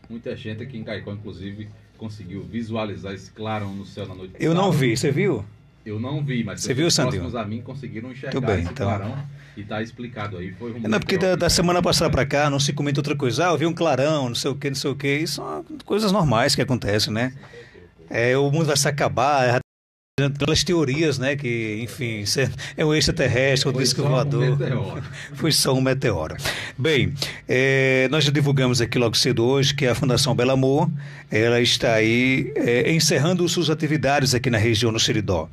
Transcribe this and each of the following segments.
Muita gente aqui em Caicó, inclusive, conseguiu visualizar esse clarão no céu na noite. Eu não vi, você viu? Eu não vi, mas você viu, próximos a mim conseguiram enxergar bem, esse então. clarão e está explicado aí. Foi não, porque da semana passada para cá não se comenta outra coisa. Eu vi um clarão, não sei o que, não sei o que. Isso são coisas normais que acontecem, né? O mundo vai se acabar, pelas teorias, né, que, enfim, é um extraterrestre, um disco voador. Foi só um meteoro. Bem, nós já divulgamos aqui logo cedo hoje que a Fundação Belo Amor, ela está aí encerrando suas atividades aqui na região do Seridó.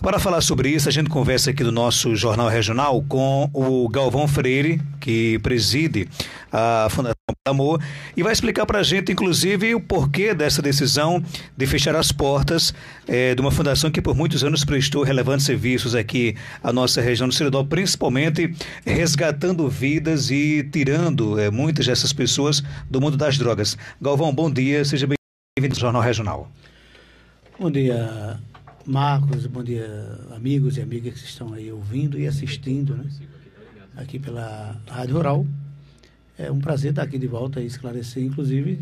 Para falar sobre isso, a gente conversa aqui do nosso Jornal Regional com o Galvão Freire, que preside a Fundação Belo Amor, e vai explicar para a gente, inclusive, o porquê dessa decisão de fechar as portas de uma fundação que por muitos anos prestou relevantes serviços aqui à nossa região do Seridó, principalmente resgatando vidas e tirando muitas dessas pessoas do mundo das drogas. Galvão, bom dia, seja bem-vindo ao Jornal Regional. Bom dia, Marcos, bom dia, amigos e amigas que estão aí ouvindo e assistindo, né, aqui pela Rádio Rural. É um prazer estar aqui de volta e esclarecer, inclusive,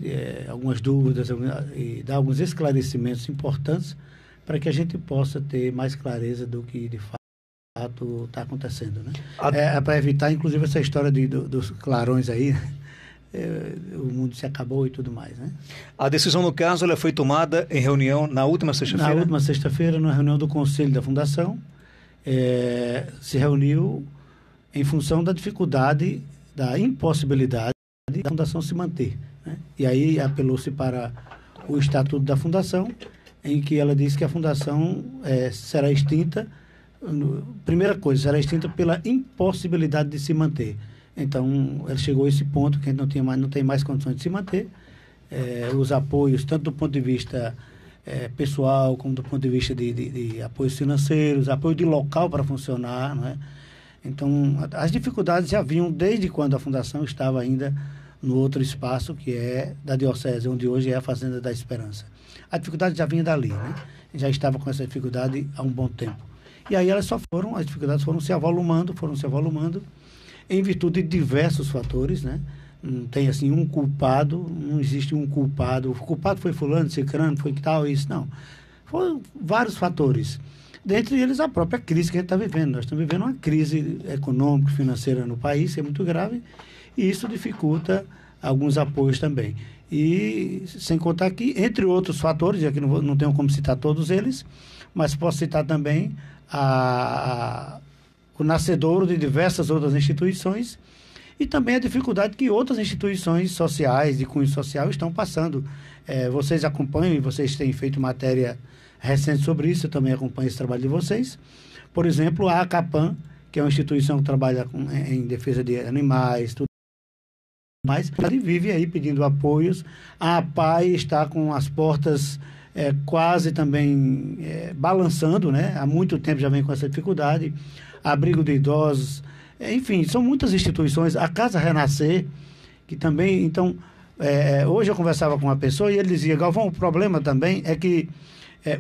algumas dúvidas e dar alguns esclarecimentos importantes para que a gente possa ter mais clareza do que, de fato, está acontecendo, né? Para evitar, inclusive, essa história dos clarões aí, o mundo se acabou e tudo mais, né? A decisão, no caso, ela foi tomada em reunião na última sexta-feira? Na última sexta-feira, na reunião do Conselho da Fundação, se reuniu em função da dificuldade, da impossibilidade da Fundação se manter, né? E aí apelou-se para o Estatuto da Fundação, em que ela disse que a Fundação será extinta, primeira coisa, será extinta pela impossibilidade de se manter. Então, ela chegou a esse ponto que a gente não tem mais condições de se manter. Os apoios, tanto do ponto de vista pessoal, como do ponto de vista de apoios financeiros, apoio de local para funcionar, não é? Então, as dificuldades já vinham desde quando a Fundação estava ainda no outro espaço, que é da Diocese, onde hoje é a Fazenda da Esperança. A dificuldade já vinha dali, né? Já estava com essa dificuldade há um bom tempo. E aí as dificuldades foram se avolumando, em virtude de diversos fatores, né? Não tem assim um culpado, não existe um culpado. O culpado foi fulano, cicrano, foi que tal, isso, não. Foram vários fatores. Dentre eles, a própria crise que a gente está vivendo. Nós estamos vivendo uma crise econômica e financeira no país, que é muito grave, e isso dificulta alguns apoios também. E sem contar que, entre outros fatores, e aqui não tenho como citar todos eles, mas posso citar também o nascedouro de diversas outras instituições e também a dificuldade que outras instituições sociais, de cunho social, estão passando. Vocês acompanham e vocês têm feito matéria recente sobre isso, eu também acompanho esse trabalho de vocês. Por exemplo, a ACAPAN, que é uma instituição que trabalha em defesa de animais, tudo mais, ele vive aí pedindo apoios. A APAI está com as portas quase também balançando, né? Há muito tempo já vem com essa dificuldade. Abrigo de idosos, enfim, são muitas instituições. A Casa Renascer, que também, então, hoje eu conversava com uma pessoa e ele dizia, Galvão, o problema também é que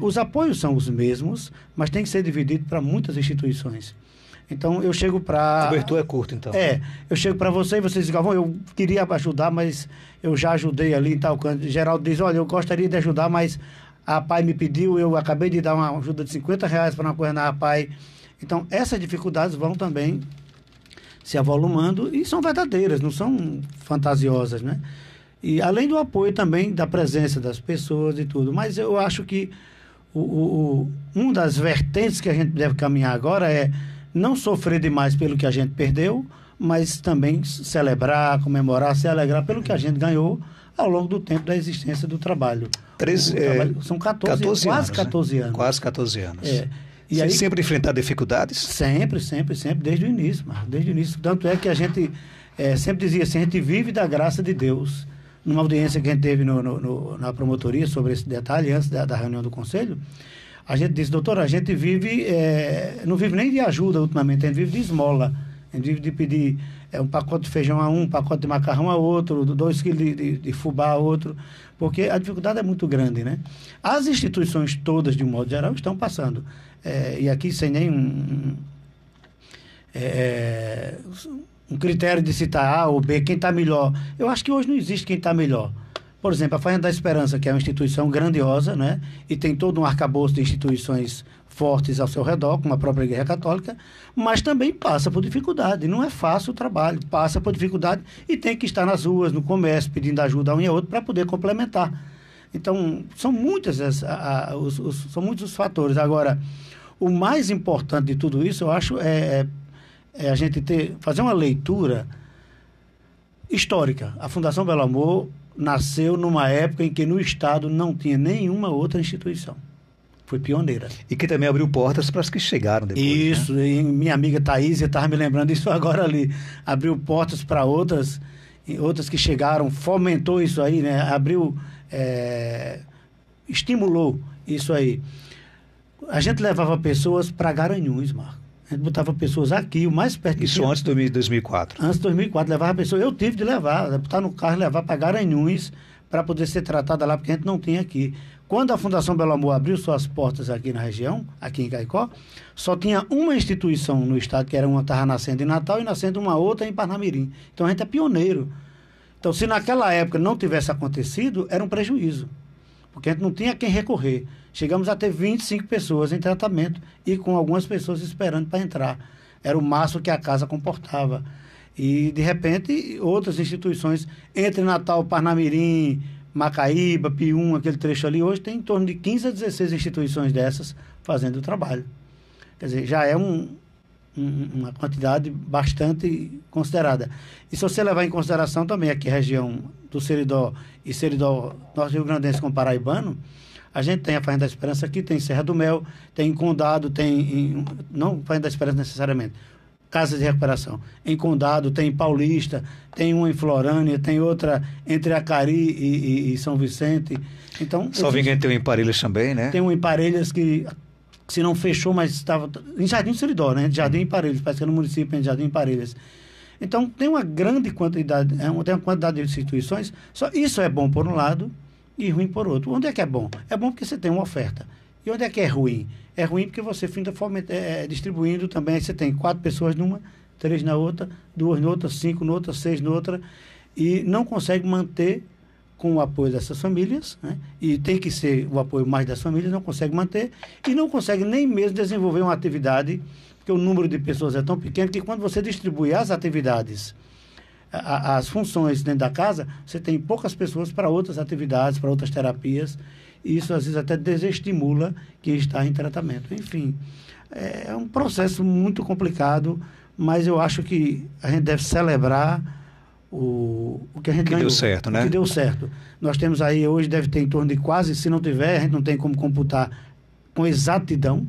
os apoios são os mesmos, mas tem que ser dividido para muitas instituições. Então, eu chego para... A cobertura é curta, então. Eu chego para você e você diz, Galvão, eu queria ajudar, mas eu já ajudei ali em tal canto. Geraldo diz, olha, eu gostaria de ajudar, mas a APAI me pediu, eu acabei de dar uma ajuda de R$50 para uma coisa na APAI. Então, essas dificuldades vão também se avolumando e são verdadeiras, não são fantasiosas, né? E além do apoio também da presença das pessoas e tudo. Mas eu acho que uma das vertentes que a gente deve caminhar agora é não sofrer demais pelo que a gente perdeu, mas também celebrar, comemorar, se alegrar pelo que a gente ganhou ao longo do tempo da existência do trabalho. São 14 quase anos, 14 né? anos. Quase 14 anos. E aí, sempre enfrentar dificuldades? Sempre, desde o início, Marcos, desde o início. Tanto é que a gente sempre dizia assim, a gente vive da graça de Deus. Numa audiência que a gente teve na promotoria sobre esse detalhe, antes da reunião do conselho, a gente disse, doutor, a gente vive, não vive nem de ajuda ultimamente, a gente vive de esmola. A gente vive de pedir um pacote de feijão a um pacote de macarrão a outro, 2 quilos de fubá a outro, porque a dificuldade é muito grande, né? As instituições todas, de um modo geral, estão passando. E aqui sem nenhum um critério de citar A ou B, quem está melhor. Eu acho que hoje não existe quem está melhor, Por exemplo, a Fazenda da Esperança, que é uma instituição grandiosa, né? E tem todo um arcabouço de instituições fortes ao seu redor, como a própria Igreja Católica, mas também passa por dificuldade. Não é fácil o trabalho, passa por dificuldade e tem que estar nas ruas, no comércio, pedindo ajuda a um e a outro para poder complementar. Então, são muitos os fatores. Agora, o mais importante de tudo isso, eu acho, é a gente fazer uma leitura histórica. A Fundação Belo Amor nasceu numa época em que no Estado não tinha nenhuma outra instituição. Foi pioneira. E que também abriu portas para as que chegaram depois. Isso, né? E minha amiga Thaís estava me lembrando disso agora ali. Abriu portas para outras que chegaram, fomentou isso aí, né? Estimulou isso aí. A gente levava pessoas para Garanhuns, Marco. A gente botava pessoas aqui, o mais perto de Isso antes de 2004. Antes de 2004, levava pessoas. Eu tive de levar, botar no carro e levar para Garanhuns para poder ser tratada lá, porque a gente não tem aqui. Quando a Fundação Belo Amor abriu suas portas aqui na região, aqui em Caicó, só tinha uma instituição no estado, que era uma estava nascendo em Natal e nascendo uma outra em Parnamirim. Então a gente é pioneiro. Então, se naquela época não tivesse acontecido, era um prejuízo, porque a gente não tinha quem recorrer. Chegamos a ter 25 pessoas em tratamento e com algumas pessoas esperando para entrar. Era o máximo que a casa comportava. E, de repente, outras instituições, entre Natal, Parnamirim, Macaíba, Pium, aquele trecho ali, hoje tem em torno de 15 a 16 instituições dessas fazendo o trabalho. Quer dizer, já é uma quantidade bastante considerada. E se você levar em consideração também aqui a região do Seridó e Seridó norte-rio-grandense com paraibano, a gente tem a Fazenda da Esperança aqui, tem Serra do Mel, tem Condado, não Fazenda da Esperança necessariamente, Casa de Recuperação. Em Condado tem Paulista, tem uma em Florânia, tem outra entre Acari e São Vicente. Então, só ninguém tem um em Parelhas também, né? Tem um em Parelhas que se não fechou, mas estava em Jardim do Seridó, né? Jardim em Parelhas, parece que é no município de Jardim em Parelhas. Então, tem uma grande quantidade, tem uma quantidade de instituições. Só isso é bom por um lado e ruim por outro. Onde é que é bom? É bom porque você tem uma oferta. E onde é que é ruim? É ruim porque você fica distribuindo também. Você tem 4 pessoas numa, 3 na outra, 2 noutra, 5 noutra, 6 noutra, e não consegue manter com o apoio dessas famílias, né? E tem que ser o apoio mais das famílias, não consegue manter e não consegue nem mesmo desenvolver uma atividade, porque o número de pessoas é tão pequeno que quando você distribui as atividades, as funções dentro da casa, você tem poucas pessoas para outras atividades, para outras terapias, e isso às vezes até desestimula quem está em tratamento. Enfim, é um processo muito complicado, mas eu acho que a gente deve celebrar o que a gente ganhou. Deu certo, né? O que deu certo. Nós temos aí, hoje deve ter em torno de quase, se não tiver, a gente não tem como computar com exatidão,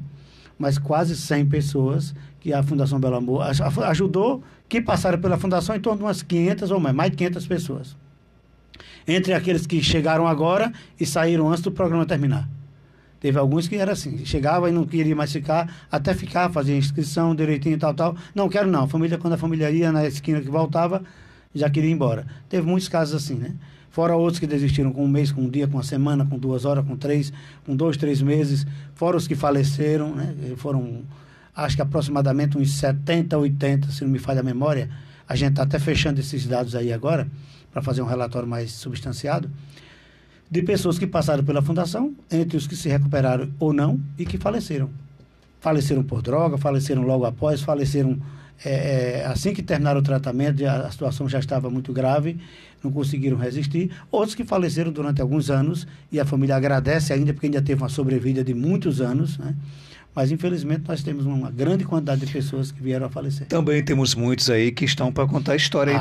mas quase 100 pessoas que a Fundação Belo Amor ajudou, que passaram pela Fundação em torno de umas 500 ou mais de 500 pessoas. Entre aqueles que chegaram agora e saíram antes do programa terminar. Teve alguns que era assim, chegava e não queria mais ficar, até ficar, fazia inscrição direitinho e tal. Não, quero não. Quando a família ia na esquina que voltava, já queria ir embora. Teve muitos casos assim, né? Fora outros que desistiram com um mês, com um dia, com uma semana, com 2 horas, com 3, com 2, 3 meses. Fora os que faleceram, né? Foram, acho que aproximadamente uns 70, 80, se não me falha a memória. A gente está até fechando esses dados aí agora, para fazer um relatório mais substanciado, de pessoas que passaram pela Fundação, entre os que se recuperaram ou não, e que faleceram. Faleceram por droga, faleceram logo após, faleceram assim que terminaram o tratamento, a situação já estava muito grave, não conseguiram resistir. Outros que faleceram durante alguns anos, e a família agradece ainda, porque ainda teve uma sobrevida de muitos anos, né? Mas, infelizmente, nós temos uma grande quantidade de pessoas que vieram a falecer. Também temos muitos aí que estão para contar a história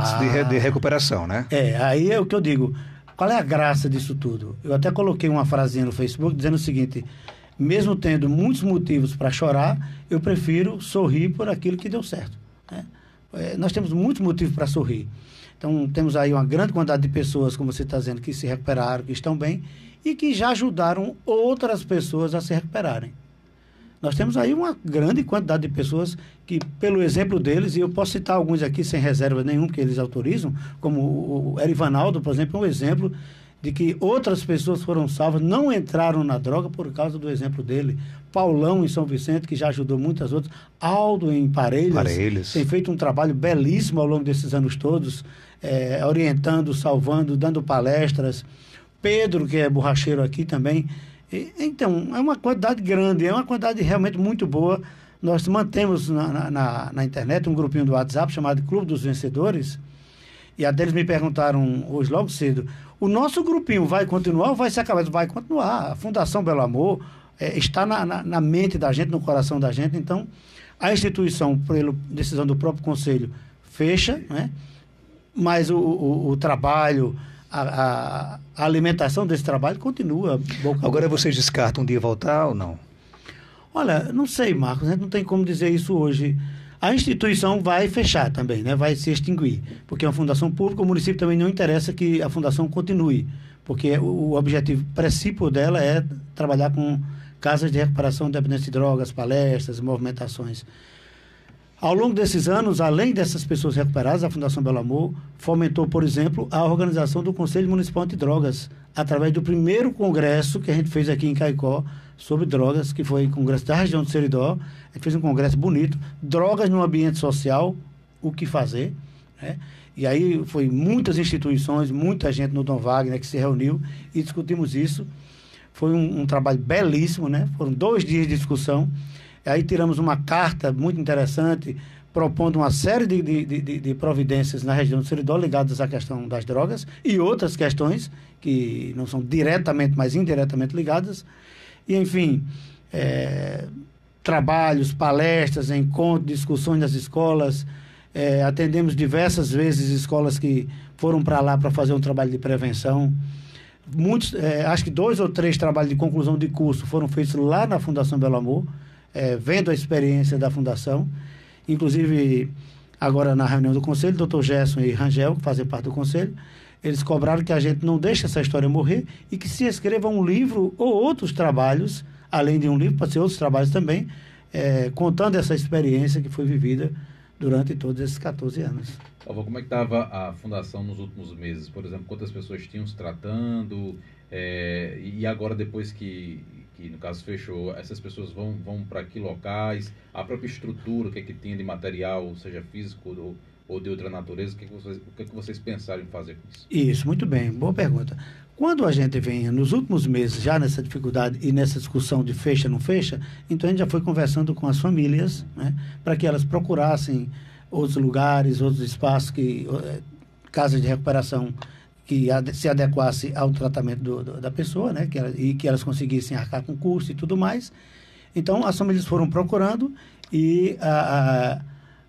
de recuperação, né? Aí é o que eu digo. Qual é a graça disso tudo? Eu até coloquei uma frasinha no Facebook dizendo o seguinte: mesmo tendo muitos motivos para chorar, eu prefiro sorrir por aquilo que deu certo, né? Nós temos muitos motivos para sorrir. Então, temos aí uma grande quantidade de pessoas, como você está dizendo, que se recuperaram, que estão bem e que já ajudaram outras pessoas a se recuperarem. Nós temos aí uma grande quantidade de pessoas que, pelo exemplo deles, e eu posso citar alguns aqui sem reserva nenhuma, que eles autorizam, como o Erivanaldo, por exemplo, é um exemplo de que outras pessoas foram salvas, não entraram na droga por causa do exemplo dele. Paulão, em São Vicente, que já ajudou muitas outras. Aldo, em Parelhas. Tem feito um trabalho belíssimo ao longo desses anos todos, orientando, salvando, dando palestras. Pedro, que é borracheiro aqui também. Então, é uma quantidade grande, é uma quantidade realmente muito boa. Nós mantemos na internet um grupinho do WhatsApp chamado Clube dos Vencedores, e até eles me perguntaram hoje logo cedo, o nosso grupinho vai continuar ou vai se acabar? Vai continuar. A Fundação Belo Amor está na mente da gente, no coração da gente. Então, a instituição, por decisão do próprio Conselho, fecha, né? Mas o trabalho, a alimentação desse trabalho continua. Agora vocês descartam um dia voltar ou não? Olha, não sei, Marcos, a gente não tem como dizer isso hoje. A instituição vai fechar também, né? Vai se extinguir, porque é uma fundação pública, o município também não interessa que a fundação continue, porque o objetivo principal dela é trabalhar com casas de recuperação de dependência de drogas, palestras, movimentações. Ao longo desses anos, além dessas pessoas recuperadas, a Fundação Belo Amor fomentou, por exemplo, a organização do Conselho Municipal Antidrogas, através do primeiro congresso que a gente fez aqui em Caicó sobre drogas, que foi o congresso da região do Seridó. A gente fez um congresso bonito, drogas no ambiente social, o que fazer, né? E aí foi muitas instituições, muita gente no Dom Wagner que se reuniu e discutimos isso. Foi um trabalho belíssimo, né? Foram 2 dias de discussão. Aí tiramos uma carta muito interessante, propondo uma série de providências na região do Seridó ligadas à questão das drogas e outras questões que não são diretamente, mas indiretamente ligadas. E, enfim, trabalhos, palestras, encontros, discussões nas escolas. Atendemos diversas vezes escolas que foram para lá para fazer um trabalho de prevenção. Muitos, acho que 2 ou 3 trabalhos de conclusão de curso foram feitos lá na Fundação Belo Amor, vendo a experiência da Fundação. Inclusive, agora na reunião do Conselho, Dr. Gerson e Rangel, que fazem parte do Conselho, eles cobraram que a gente não deixe essa história morrer e que se escreva um livro ou outros trabalhos, além de um livro, pode ser outros trabalhos também, contando essa experiência que foi vivida durante todos esses 14 anos. Como é que estava a Fundação nos últimos meses? Por exemplo, quantas pessoas tinham se tratando? E agora, depois que no caso fechou, essas pessoas vão para que locais? A própria estrutura, o que é que tinha de material, seja físico ou de outra natureza, o que vocês pensaram em fazer com isso? Isso, muito bem, boa pergunta. Quando a gente vem nos últimos meses, já nessa dificuldade e nessa discussão de fecha, não fecha, então a gente já foi conversando com as famílias, né, para que elas procurassem outros lugares, outros espaços, casas de recuperação que se adequasse ao tratamento da pessoa, né, e que elas conseguissem arcar com curso e tudo mais. Então, as famílias foram procurando e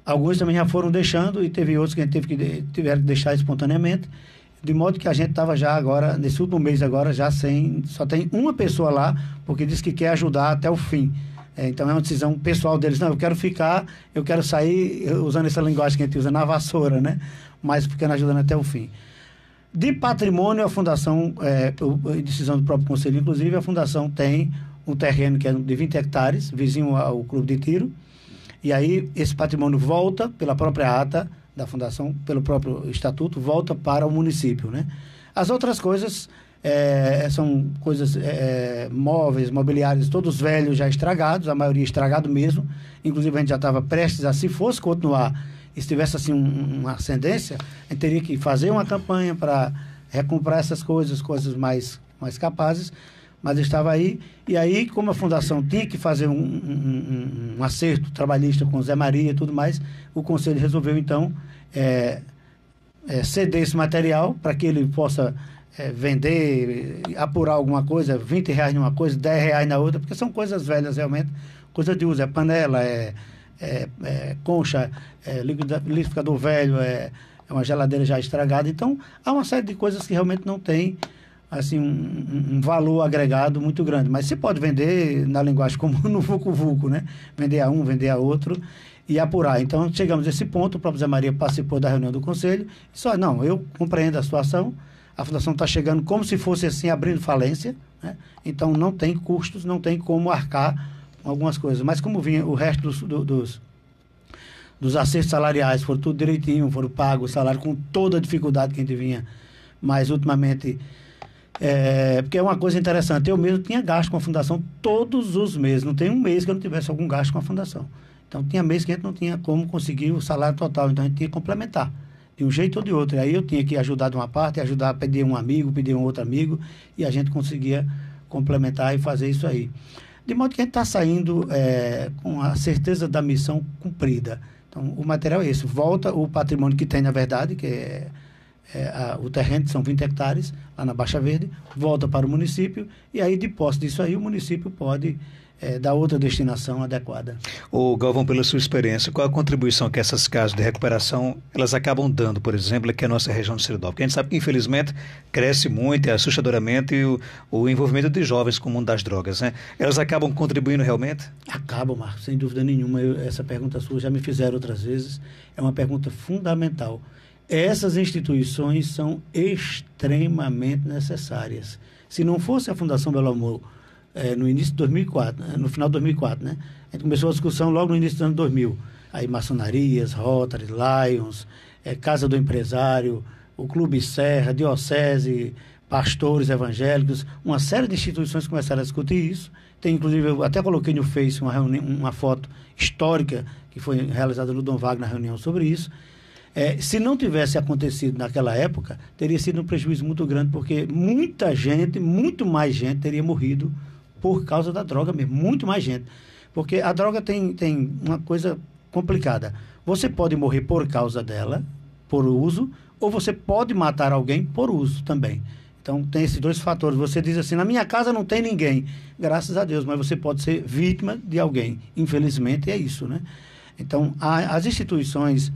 alguns também já foram deixando e teve outros que a gente tiveram que deixar espontaneamente, de modo que a gente estava já agora, nesse último mês agora, só tem uma pessoa lá, porque diz que quer ajudar até o fim. Então é uma decisão pessoal deles. Não, eu quero sair, usando essa linguagem que a gente usa, na vassoura, né? Mas ficando ajudando até o fim. De patrimônio, a Fundação, decisão do próprio Conselho, inclusive, a Fundação tem um terreno que é de 20 hectares, vizinho ao Clube de Tiro, e aí esse patrimônio volta pela própria ata da Fundação, pelo próprio estatuto, volta para o município, né? As outras coisas são coisas móveis, mobiliários, todos velhos, já estragados, a maioria estragado mesmo. Inclusive, a gente já estava prestes a, se fosse continuar, e se tivesse assim uma ascendência, a gente teria que fazer uma campanha para recomprar essas coisas mais capazes, mas estava aí. E aí, como a Fundação tinha que fazer um acerto trabalhista com o Zé Maria e tudo mais, o Conselho resolveu, então, ceder esse material para que ele possa vender, apurar alguma coisa, R$20 numa coisa, R$10 na outra, porque são coisas velhas realmente, coisa de uso, panela, concha, liquidificador velho, uma geladeira já estragada. Então, há uma série de coisas que realmente não tem assim, um valor agregado muito grande, mas se pode vender na linguagem comum, no vulco-vulco, né? Vender a um, vender a outro e apurar. Então, chegamos a esse ponto, o próprio Zé Maria participou da reunião do Conselho e só, não, eu compreendo a situação, a Fundação está chegando como se fosse assim, abrindo falência, né? Então não tem custos, não tem como arcar com algumas coisas, mas como vinha o resto dos acertos salariais, foram tudo direitinho, foram pagos o salário com toda a dificuldade que a gente vinha, mas ultimamente, porque é uma coisa interessante, eu mesmo tinha gasto com a Fundação todos os meses, não tem um mês que eu não tivesse algum gasto com a Fundação. Então tinha mês que a gente não tinha como conseguir o salário total, então a gente tinha que complementar. de um jeito ou de outro. Aí eu tinha que ajudar de uma parte, ajudar a pedir um amigo, pedir um outro amigo, e a gente conseguia complementar e fazer isso aí. De modo que a gente está saindo com a certeza da missão cumprida. Então, o material é esse. Volta o patrimônio que tem, na verdade, que o terreno, são 20 hectares, lá na Baixa Verde, volta para o município, e aí, de posse disso aí, o município pode dar outra destinação adequada. Ô Galvão, pela sua experiência, qual a contribuição que essas casas de recuperação elas acabam dando, por exemplo, aqui na nossa região de Seridó? Porque a gente sabe que, infelizmente, cresce muito, assustadoramente o envolvimento de jovens com o mundo das drogas, né? Elas acabam contribuindo realmente? Acabam, Marcos, sem dúvida nenhuma. Essa pergunta sua já me fizeram outras vezes. É uma pergunta fundamental. Essas instituições são extremamente necessárias. Se não fosse a Fundação Belo Amor, no início de 2004, no final de 2004, né? A gente começou a discussão logo no início do ano 2000. Aí maçonarias, Rotary, Lions, Casa do Empresário, o Clube Serra, Diocese, pastores evangélicos, uma série de instituições começaram a discutir isso. Tem, inclusive, eu até coloquei no Face uma foto histórica que foi realizada no Dom Wagner, na reunião sobre isso. Se não tivesse acontecido naquela época, teria sido um prejuízo muito grande, porque muita gente, muito mais gente, teria morrido por causa da droga mesmo, muito mais gente. Porque a droga tem uma coisa complicada. Você pode morrer por causa dela, por uso, ou você pode matar alguém por uso também. Então, tem esses dois fatores. Você diz assim, na minha casa não tem ninguém, graças a Deus, mas você pode ser vítima de alguém. Infelizmente, é isso, né? Então, as instituições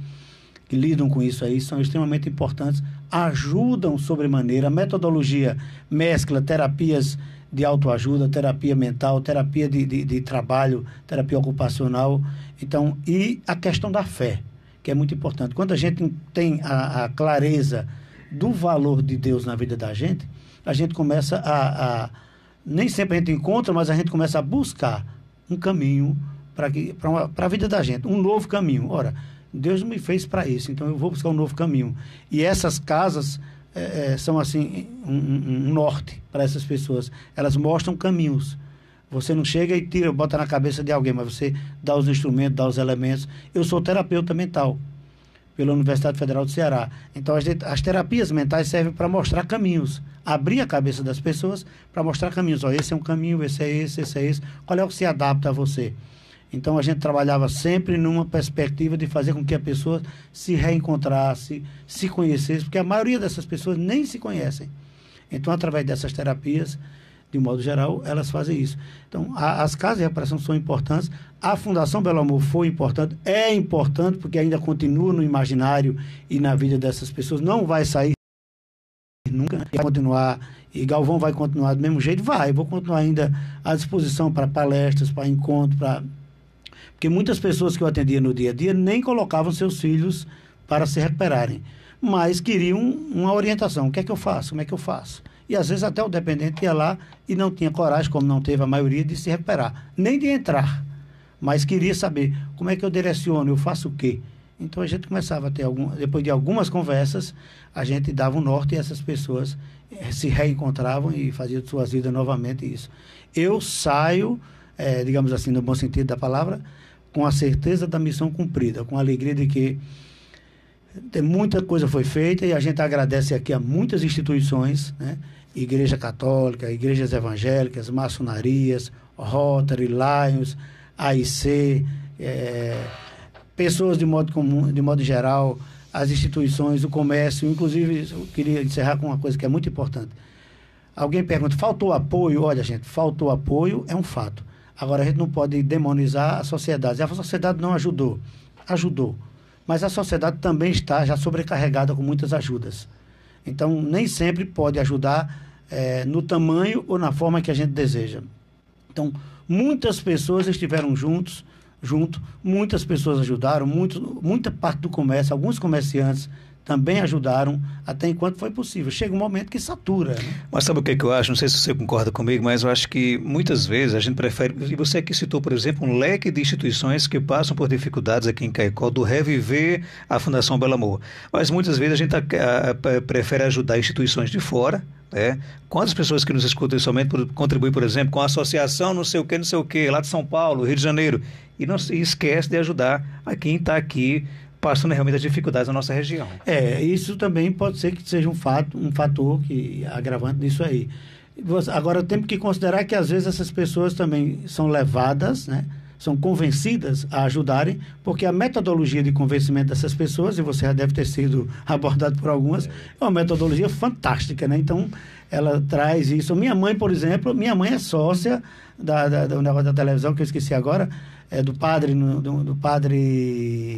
que lidam com isso aí são extremamente importantes, ajudam sobremaneira. A metodologia mescla terapias de autoajuda, terapia mental, terapia de trabalho, terapia ocupacional. Então, e a questão da fé, que é muito importante. Quando a gente tem a clareza do valor de Deus na vida da gente, a gente começa nem sempre a gente encontra, mas a gente começa a buscar um caminho para a vida da gente, um novo caminho. Ora, Deus me fez para isso, então eu vou buscar um novo caminho. E essas casas são assim um norte para essas pessoas. Elas mostram caminhos. Você não chega e bota na cabeça de alguém, mas você dá os instrumentos, dá os elementos. Eu sou terapeuta mental pela Universidade Federal do Ceará. Então, as terapias mentais servem para mostrar caminhos, abrir a cabeça das pessoas para mostrar caminhos. Ó, esse é um caminho, esse é esse. Qual é o que se adapta a você? Então, a gente trabalhava sempre numa perspectiva de fazer com que a pessoa se reencontrasse, se conhecesse, porque a maioria dessas pessoas nem se conhecem. Então, através dessas terapias, de um modo geral, elas fazem isso. Então, as casas de reparação são importantes. A Fundação Belo Amor foi importante, é importante, porque ainda continua no imaginário e na vida dessas pessoas. Não vai sair nunca, vai continuar, e Galvão vai continuar do mesmo jeito? Vou continuar ainda à disposição para palestras, para encontros, porque muitas pessoas que eu atendia no dia a dia nem colocavam seus filhos para se recuperarem, mas queriam uma orientação. O que é que eu faço? Como é que eu faço? E às vezes até o dependente ia lá e não tinha coragem, como não teve a maioria, de se recuperar, nem de entrar, mas queria saber como é que eu direciono, eu faço o quê? Então a gente começava a ter, depois de algumas conversas, a gente dava um norte e essas pessoas se reencontravam e faziam de suas vidas novamente isso. Eu saio, digamos assim, no bom sentido da palavra, com a certeza da missão cumprida, com a alegria de que muita coisa foi feita, e a gente agradece aqui a muitas instituições, né? Igreja Católica, igrejas evangélicas, maçonarias, Rotary, Lions, AIC, pessoas de modo comum, de modo geral, as instituições, o comércio. Inclusive, eu queria encerrar com uma coisa que é muito importante. Alguém pergunta, faltou apoio? Olha, gente, faltou apoio é um fato. Agora, a gente não pode demonizar a sociedade. A sociedade não ajudou. Ajudou. Mas a sociedade também está já sobrecarregada com muitas ajudas. Então, nem sempre pode ajudar no tamanho ou na forma que a gente deseja. Então, muitas pessoas estiveram junto, muitas pessoas ajudaram, muita parte do comércio, alguns comerciantes também ajudaram, até enquanto foi possível. Chega um momento que satura, né? Mas sabe o que eu acho? Não sei se você concorda comigo, mas eu acho que muitas vezes a gente prefere... E você aqui citou, por exemplo, um leque de instituições que passam por dificuldades aqui em Caicó, do reviver a Fundação Belo Amor. Mas muitas vezes a gente prefere ajudar instituições de fora, né? Quantas pessoas que nos escutam somente contribuem, por exemplo, com a associação não sei o que, lá de São Paulo, Rio de Janeiro, e esquece de ajudar a quem está aqui passando realmente as dificuldades na nossa região. Isso também pode ser que seja um fator agravante disso aí. Agora, temos que considerar que, às vezes, essas pessoas também são levadas, né? São convencidas a ajudarem, porque a metodologia de convencimento dessas pessoas, e você já deve ter sido abordado por algumas, é uma metodologia fantástica, né? Então, ela traz isso. Minha mãe, por exemplo, é sócia do negócio da televisão, que eu esqueci agora, do padre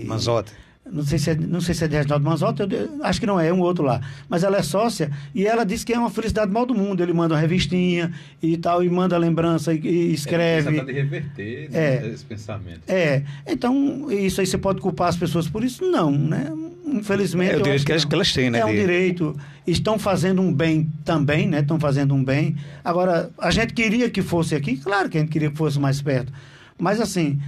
Manzotti. Não sei se é de Reginaldo Manzotti, acho que não é um outro lá. Mas ela é sócia e ela diz que é uma felicidade mal do mundo. Ele manda uma revistinha e tal, e manda lembrança e escreve. Ele de reverter esse pensamento. Então, isso aí você pode culpar as pessoas por isso? Não, né? Infelizmente. É o direito que elas têm, né? É um direito. Estão fazendo um bem também, né? Estão fazendo um bem. Agora, a gente queria que fosse aqui, claro que a gente queria que fosse mais perto. Mas assim.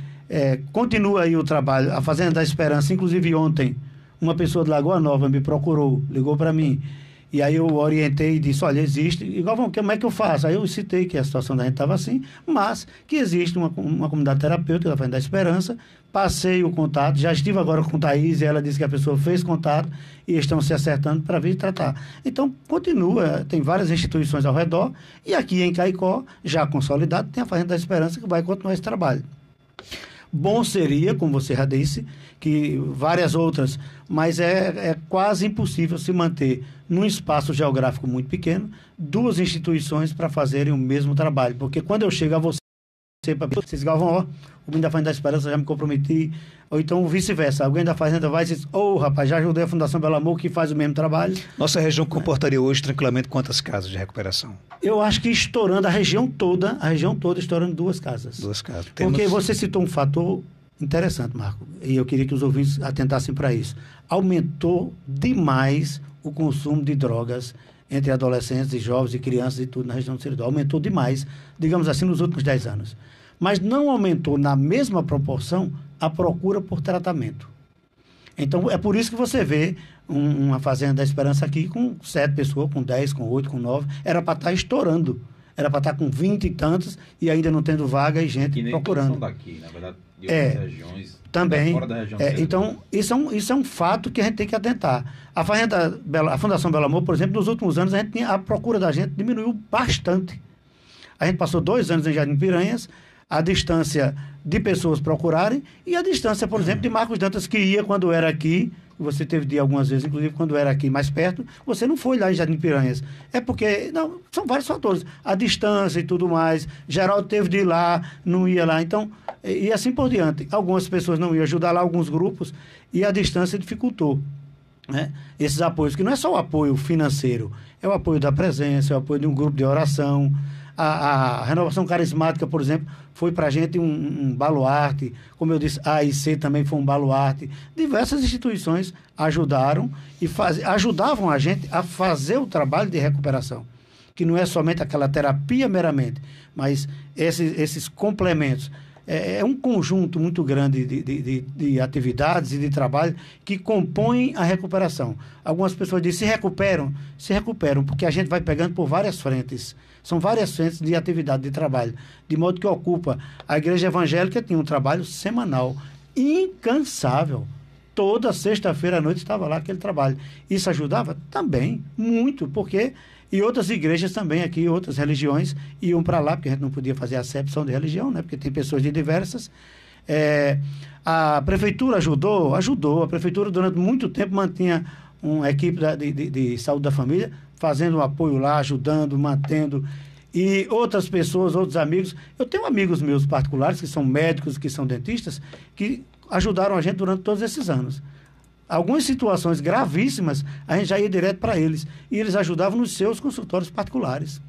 Continua aí o trabalho, a Fazenda da Esperança. Inclusive ontem uma pessoa de Lagoa Nova me procurou, ligou para mim, e aí eu orientei e disse, olha, existe, igual, como é que eu faço? Aí eu citei que a situação da gente estava assim, mas que existe uma comunidade terapêutica da Fazenda da Esperança. Passei o contato, já estive agora com Thaís e ela disse que a pessoa fez contato e estão se acertando para vir tratar. Então, continua, tem várias instituições ao redor, e aqui em Caicó, já consolidado, tem a Fazenda da Esperança que vai continuar esse trabalho. Bom seria, como você já disse, que várias outras, mas é quase impossível se manter num espaço geográfico muito pequeno, duas instituições para fazerem o mesmo trabalho. Porque quando eu chego a vocês, vocês Galvão, o menino da Fazenda da Esperança, já me comprometi, ou então vice-versa, alguém da Fazenda vai e diz, rapaz, já ajudei a Fundação Belo Amor, que faz o mesmo trabalho. Nossa região comportaria hoje tranquilamente quantas casas de recuperação? Eu acho que estourando a região toda estourando 2 casas. 2 casas. Porque você citou um fator interessante, Marco, e eu queria que os ouvintes atentassem para isso. Aumentou demais o consumo de drogas entre adolescentes e jovens e crianças e tudo na região do Seridó. Aumentou demais, digamos assim, nos últimos 10 anos. Mas não aumentou na mesma proporção a procura por tratamento. Então, é por isso que você vê uma Fazenda da Esperança aqui com 7 pessoas, com 10, com 8, com 9. Era para estar estourando. Era para estar com 20 e tantos e ainda não tendo vaga e gente procurando. São daqui, na verdade, de outras regiões. Também. Fora da região então, isso é um fato que a gente tem que atentar. A Fundação Belo Amor, por exemplo, nos últimos anos, a procura da gente diminuiu bastante. A gente passou 2 anos em Jardim Piranhas, a distância de pessoas procurarem e a distância, por exemplo, de Marcos Dantas, que ia quando era aqui, você teve de ir algumas vezes, inclusive quando era aqui mais perto, você não foi lá em Jardim Piranhas. É porque, são vários fatores. A distância e tudo mais. Geraldo teve de ir lá, não ia lá. Então, e assim por diante. Algumas pessoas não iam ajudar lá, alguns grupos, e a distância dificultou, né? Esses apoios, que não é só o apoio financeiro, é o apoio da presença, é o apoio de um grupo de oração. A Renovação Carismática, por exemplo, foi para a gente um baluarte. Como eu disse, a AIC também foi um baluarte. Diversas instituições ajudaram e ajudavam a gente a fazer o trabalho de recuperação, que não é somente aquela terapia meramente, mas esses complementos. É um conjunto muito grande de atividades e de trabalho que compõem a recuperação. Algumas pessoas dizem, se recuperam, porque a gente vai pegando por várias frentes. São várias frentes de atividade, de trabalho, de modo que ocupa. A Igreja Evangélica tinha um trabalho semanal, incansável. Toda sexta-feira à noite estava lá aquele trabalho. Isso ajudava? Também, muito, porque... E outras igrejas também aqui, outras religiões, iam para lá, porque a gente não podia fazer acepção de religião, né? Porque tem pessoas de diversas. A prefeitura ajudou. A prefeitura, durante muito tempo, mantinha uma equipe de saúde da família, fazendo um apoio lá, ajudando, mantendo. E outras pessoas, outros amigos. Eu tenho amigos meus particulares, que são médicos, que são dentistas, que ajudaram a gente durante todos esses anos. Algumas situações gravíssimas, a gente já ia direto para eles. E eles ajudavam nos seus consultórios particulares.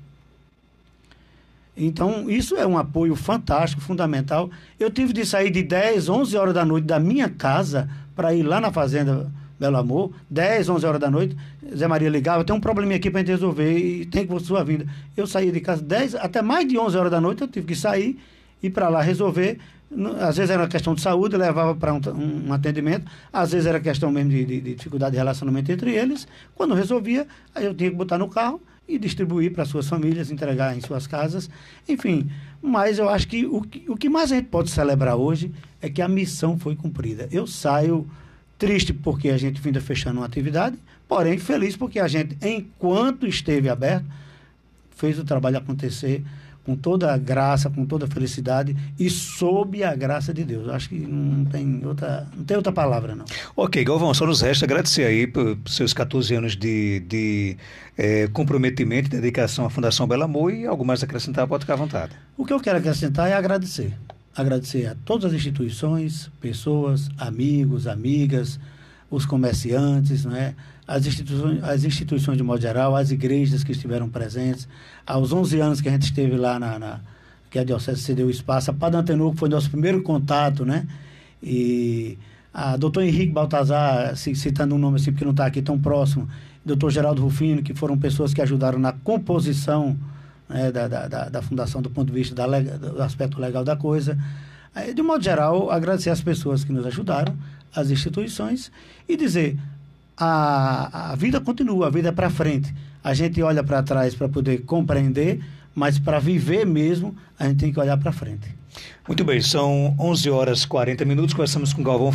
Então, isso é um apoio fantástico, fundamental. Eu tive de sair de 10, 11 horas da noite da minha casa para ir lá na Fazenda Belo Amor. 10, 11 horas da noite, Zé Maria ligava, tem um probleminha aqui para a gente resolver e tem que você sua vinda. Eu saía de casa 10, até mais de 11 horas da noite, eu tive que sair, ir para lá resolver. Às vezes era uma questão de saúde, levava para um atendimento. Às vezes era questão mesmo de dificuldade de relacionamento entre eles. Quando resolvia, aí eu tinha que botar no carro e distribuir para suas famílias, entregar em suas casas. Enfim, mas eu acho que o que mais a gente pode celebrar hoje é que a missão foi cumprida. Eu saio Triste porque a gente vinda fechando uma atividade, porém feliz porque a gente, enquanto esteve aberto, fez o trabalho acontecer com toda a graça, com toda a felicidade e sob a graça de Deus. Acho que não tem outra palavra, não. Ok, Galvão, só nos resta agradecer aí por seus 14 anos de comprometimento, de dedicação à Fundação Belo Amor, e algo mais a acrescentar, pode ficar à vontade. O que eu quero acrescentar é agradecer. Agradecer a todas as instituições, pessoas, amigos, amigas, os comerciantes, não é? As instituições de modo geral, as igrejas que estiveram presentes. Aos 11 anos que a gente esteve lá que a Diocese cedeu espaço, a Padre Antenor, que foi nosso primeiro contato, né? E a doutor Henrique Baltazar, citando um nome assim, porque não está aqui tão próximo, doutor Geraldo Rufino, que foram pessoas que ajudaram na composição, né, da fundação do ponto de vista do aspecto legal da coisa. De modo geral, agradecer às pessoas que nos ajudaram, às instituições, e dizer, a vida continua, a vida é para frente. A gente olha para trás para poder compreender, mas para viver mesmo, a gente tem que olhar para frente. Muito bem, são 11 horas e 40 minutos, conversamos com Galvão